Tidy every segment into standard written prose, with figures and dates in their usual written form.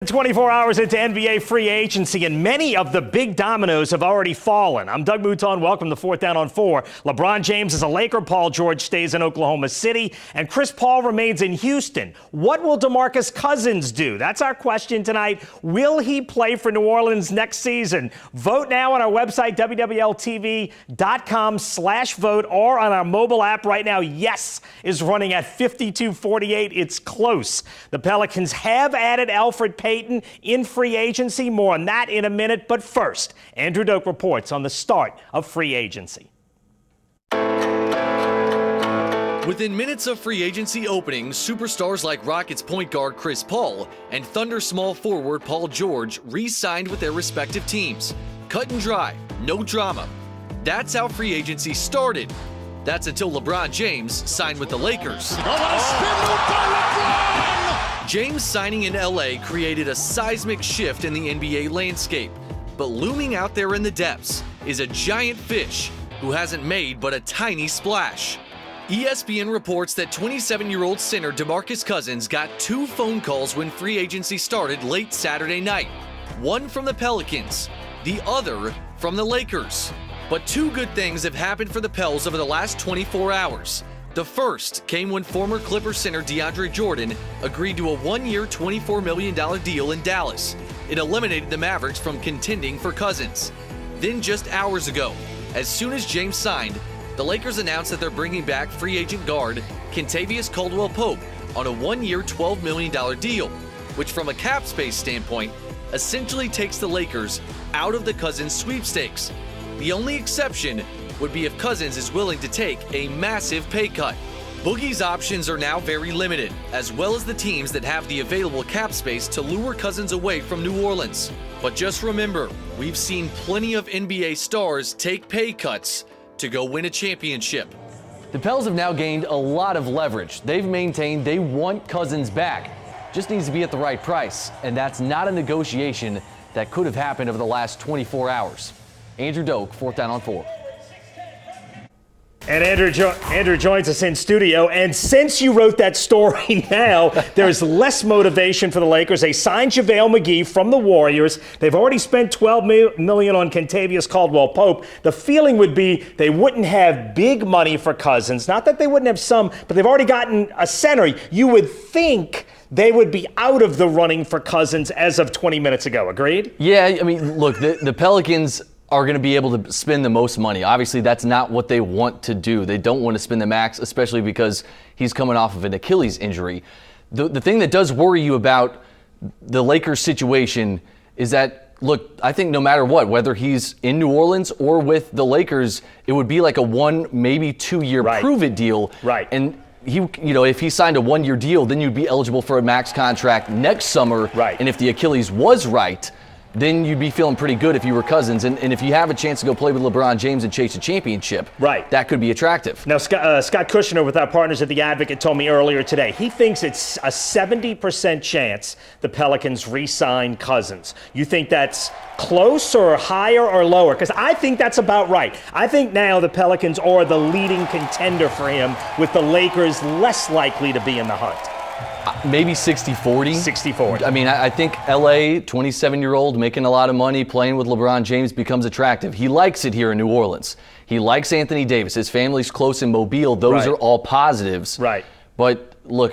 24 hours into NBA free agency, and many of the big dominoes have already fallen. I'm Doug Mouton. Welcome to Fourth Down on 4. LeBron James is a Laker. Paul George stays in Oklahoma City, and Chris Paul remains in Houston. What will DeMarcus Cousins do? That's our question tonight. Will he play for New Orleans next season? Vote now on our website, WWLTV.com/vote, or on our mobile app right now. Yes is running at 52-48. It's close. The Pelicans have added Elfrid Payton in free agency. More on that in a minute. But first, Andrew Doak reports on the start of free agency. Within minutes of free agency opening, superstars like Rockets point guard Chris Paul and Thunder small forward Paul George re-signed with their respective teams. Cut and dry, no drama. That's how free agency started. That's until LeBron James signed with the Lakers. James signing in LA created a seismic shift in the NBA landscape. But looming out there in the depths is a giant fish who hasn't made but a tiny splash. ESPN reports that 27-year-old center DeMarcus Cousins got 2 phone calls when free agency started late Saturday night. One from the Pelicans, the other from the Lakers. But 2 good things have happened for the Pels over the last 24 hours. The first came when former Clipper center DeAndre Jordan agreed to a 1-year, $24 million deal in Dallas. It eliminated the Mavericks from contending for Cousins. Then just hours ago, as soon as James signed, the Lakers announced that they're bringing back free agent guard Kentavious Caldwell-Pope on a 1-year, $12 million deal, which from a cap space standpoint essentially takes the Lakers out of the Cousins sweepstakes. The only exception would be if Cousins is willing to take a massive pay cut. Boogie's options are now very limited, as well as the teams that have the available cap space to lure Cousins away from New Orleans. But just remember, we've seen plenty of NBA stars take pay cuts to go win a championship. The Pels have now gained a lot of leverage. They've maintained they want Cousins back. Just needs to be at the right price, and that's not a negotiation that could have happened over the last 24 hours. Andrew Doak, Fourth Down on 4. And Andrew joins us in studio. And since you wrote that story now, there's less motivation for the Lakers. They signed JaVale McGee from the Warriors. They've already spent $12 million on Kentavious Caldwell-Pope. The feeling would be they wouldn't have big money for Cousins. Not that they wouldn't have some, but they've already gotten a center. You would think they would be out of the running for Cousins as of 20 minutes ago. Agreed? Yeah, I mean, look, the Pelicans are going to be able to spend the most money. Obviously, that's not what they want to do. They don't want to spend the max, especially because he's coming off of an Achilles injury. The thing that does worry you about the Lakers situation is that, look, I think no matter what, whether he's in New Orleans or with the Lakers, it would be like a 1, maybe 2-year prove-it deal. Right. And if he signed a 1-year deal, then you'd be eligible for a max contract next summer. Right. And if the Achilles was right, then you'd be feeling pretty good if you were Cousins. And if you have a chance to go play with LeBron James and chase a championship, that could be attractive. Now, Scott Kushner with our partners at The Advocate told me earlier today, he thinks it's a 70% chance the Pelicans re-sign Cousins. You think that's close or higher or lower? Because I think that's about right. I think now the Pelicans are the leading contender for him, with the Lakers less likely to be in the hunt. Maybe 60-40. 60-40. I mean, I think L.A., 27-year-old, making a lot of money, playing with LeBron James becomes attractive. He likes it here in New Orleans. He likes Anthony Davis. His family's close in Mobile. Those are all positives. Right. But look,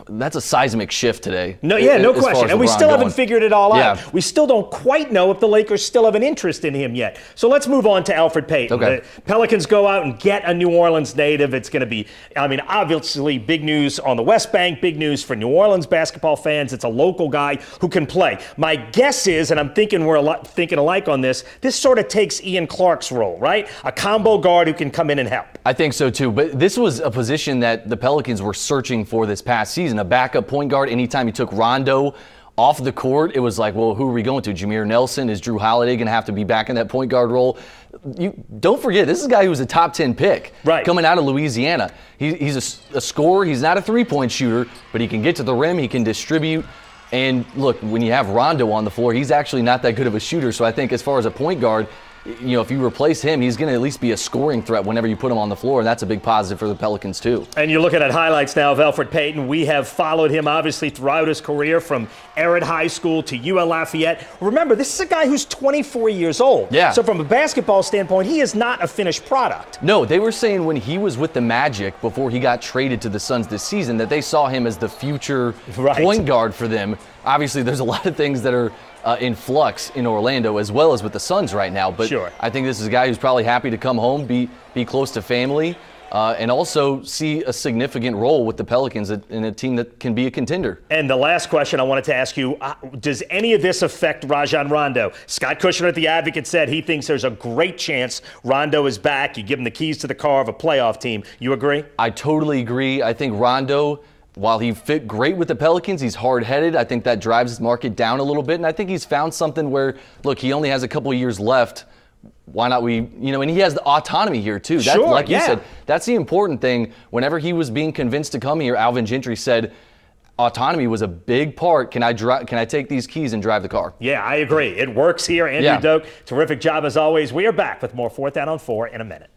that's a seismic shift today. No question. And we still haven't figured it all out. We still don't quite know if the Lakers still have an interest in him yet. So let's move on to Elfrid Payton. Okay. The Pelicans go out and get a New Orleans native. It's going to be, obviously big news on the West Bank, big news for New Orleans basketball fans. It's a local guy who can play. My guess is, and I'm thinking we're thinking alike on this sort of takes Ian Clark's role, right? A combo guard who can come in and help. I think so too. But this was a position that the Pelicans were searching for this past season, a backup point guard. Anytime you took Rondo off the court, it was like, well, who are we going to? Jameer Nelson? Is Drew Holiday going to have to be back in that point guard role? You don't forget, this is a guy who was a top 10 pick coming out of Louisiana. He's a scorer. He's not a three-point shooter, but he can get to the rim. He can distribute. And look, when you have Rondo on the floor, he's actually not that good of a shooter. So I think as far as a point guard, if you replace him, he's going to at least be a scoring threat whenever you put him on the floor, and that's a big positive for the Pelicans too. And you're looking at highlights now of Elfrid Payton. We have followed him obviously throughout his career from Errett High School to UL Lafayette. Remember, this is a guy who's 24 years old. Yeah. So from a basketball standpoint, he is not a finished product. No, they were saying when he was with the Magic before he got traded to the Suns this season that they saw him as the future point guard for them. Obviously, there's a lot of things that are in flux in Orlando as well as with the Suns right now. But sure. I think this is a guy who's probably happy to come home, be close to family, and also see a significant role with the Pelicans in a team that can be a contender. And the last question I wanted to ask you, does any of this affect Rajon Rondo? Scott Kushner at The Advocate said he thinks there's a great chance Rondo is back. You give him the keys to the car of a playoff team. You agree? I totally agree. I think Rondo, while he fit great with the Pelicans, he's hard-headed. I think that drives his market down a little bit, and I think he's found something where, look, he only has a couple of years left. Why not and he has the autonomy here too. Sure, like you said, that's the important thing. Whenever he was being convinced to come here, Alvin Gentry said, autonomy was a big part. Can I take these keys and drive the car? Yeah, I agree. It works here. Andrew Doak, terrific job as always. We are back with more 4th Down on 4 in a minute.